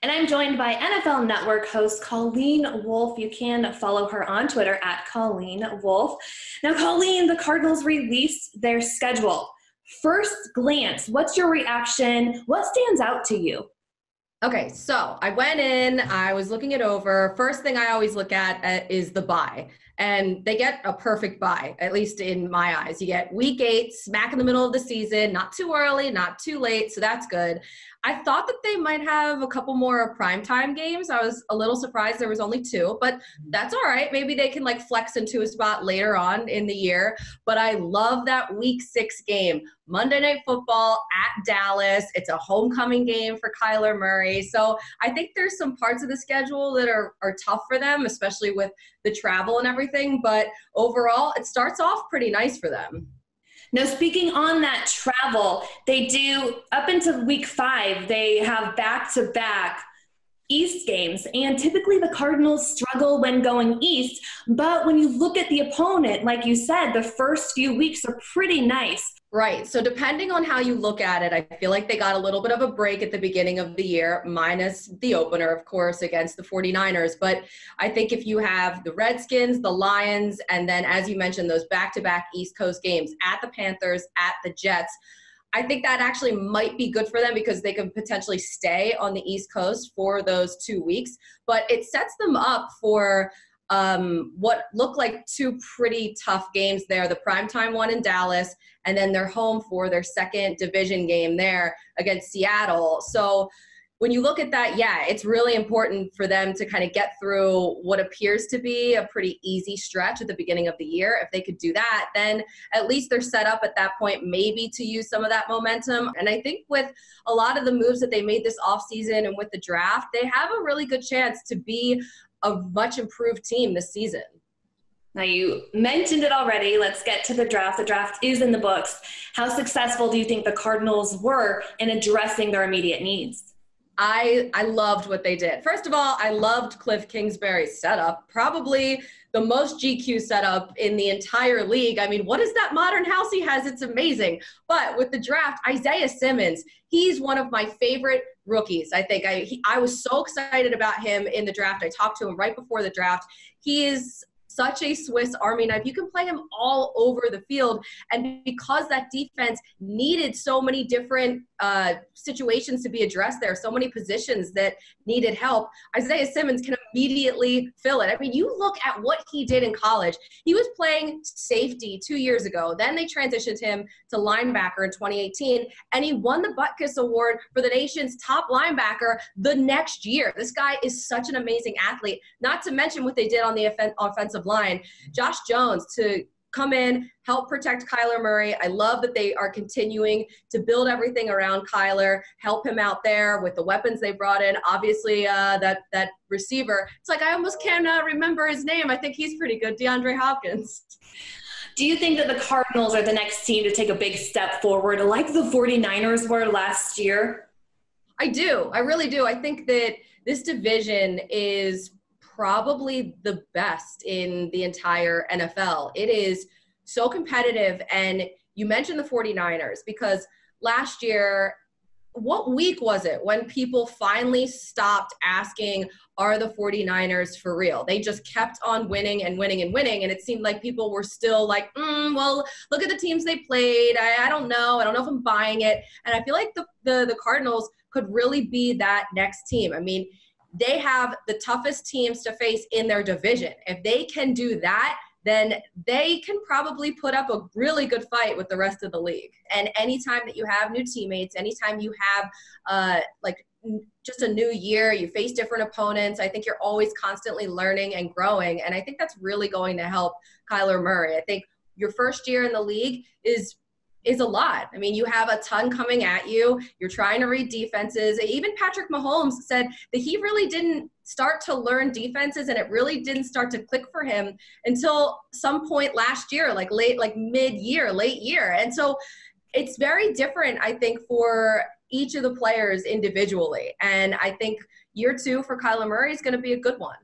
And I'm joined by NFL Network host Colleen Wolfe. You can follow her on Twitter at Colleen Wolfe. Now, Colleen, the Cardinals released their schedule. First glance, what's your reaction? What stands out to you? Okay, so I went in, I was looking it over. First thing I always look at is the bye. And they get a perfect bye, at least in my eyes. You get week 8, smack in the middle of the season, not too early, not too late, so that's good. I thought that they might have a couple more primetime games. I was a little surprised there was only 2, but that's all right. Maybe they can flex into a spot later on in the year. But I love that week 6 game. Monday Night Football at Dallas. It's a homecoming game for Kyler Murray. So I think there's some parts of the schedule that are tough for them, especially with the travel and everything. But overall, it starts off pretty nice for them. Now, speaking on that travel, they do, up until week 5, they have back-to-back East games, and typically the Cardinals struggle when going east, but when you look at the opponent, like you said, the first few weeks are pretty nice. Right. So depending on how you look at it, I feel like they got a little bit of a break at the beginning of the year, minus the opener, of course, against the 49ers. But I think if you have the Redskins, the Lions, and then, as you mentioned, those back-to-back East Coast games at the Panthers, at the Jets, I think that actually might be good for them because they could potentially stay on the East Coast for those 2 weeks. But it sets them up for what look like 2 pretty tough games there. The primetime one in Dallas, and then they're home for their second division game there against Seattle. So when you look at that, yeah, it's really important for them to kind of get through what appears to be a pretty easy stretch at the beginning of the year. If they could do that, then at least they're set up at that point maybe to use some of that momentum. And I think with a lot of the moves that they made this offseason and with the draft, they have a really good chance to be a much improved team this season. Now, you mentioned it already. Let's get to the draft. The draft is in the books. How successful do you think the Cardinals were in addressing their immediate needs? I loved what they did. First of all, I loved Cliff Kingsbury's setup, probably the most GQ setup in the entire league. I mean, what is that modern house he has? It's amazing. But with the draft, Isaiah Simmons, he's one of my favorite rookies. I think I was so excited about him in the draft. I talked to him right before the draft. He is such a Swiss Army knife. You can play him all over the field. And because that defense needed so many different situations to be addressed there, so many positions that needed help, Isaiah Simmons can immediately fill it. I mean, you look at what he did in college. He was playing safety 2 years ago. Then they transitioned him to linebacker in 2018, and he won the Butkus Award for the nation's top linebacker the next year. This guy is such an amazing athlete, not to mention what they did on the offensive line. Josh Jones to come in, help protect Kyler Murray. I love that they are continuing to build everything around Kyler, help him out there with the weapons they brought in. Obviously, that receiver, it's like I almost can't remember his name. I think he's pretty good, DeAndre Hopkins. Do you think that the Cardinals are the next team to take a big step forward like the 49ers were last year? I do. I really do. I think that this division is probably the best in the entire NFL. It is so competitive. And you mentioned the 49ers because last year, what week was it when people finally stopped asking, are the 49ers for real? They just kept on winning and winning and winning. And it seemed like people were still like, well, look at the teams they played. I don't know. I don't know if I'm buying it. And I feel like the Cardinals could really be that next team. I mean, they have the toughest teams to face in their division. If they can do that, then they can probably put up a really good fight with the rest of the league. And anytime that you have new teammates, anytime you have just a new year, you face different opponents, I think you're always constantly learning and growing. And I think that's really going to help Kyler Murray. I think your first year in the league is a lot. I mean, you have a ton coming at you. You're trying to read defenses. Even Patrick Mahomes said that he really didn't start to learn defenses, and it really didn't start to click for him until some point last year, like mid-year, late year. And so it's very different, I think, for each of the players individually. And I think year 2 for Kyler Murray is going to be a good one.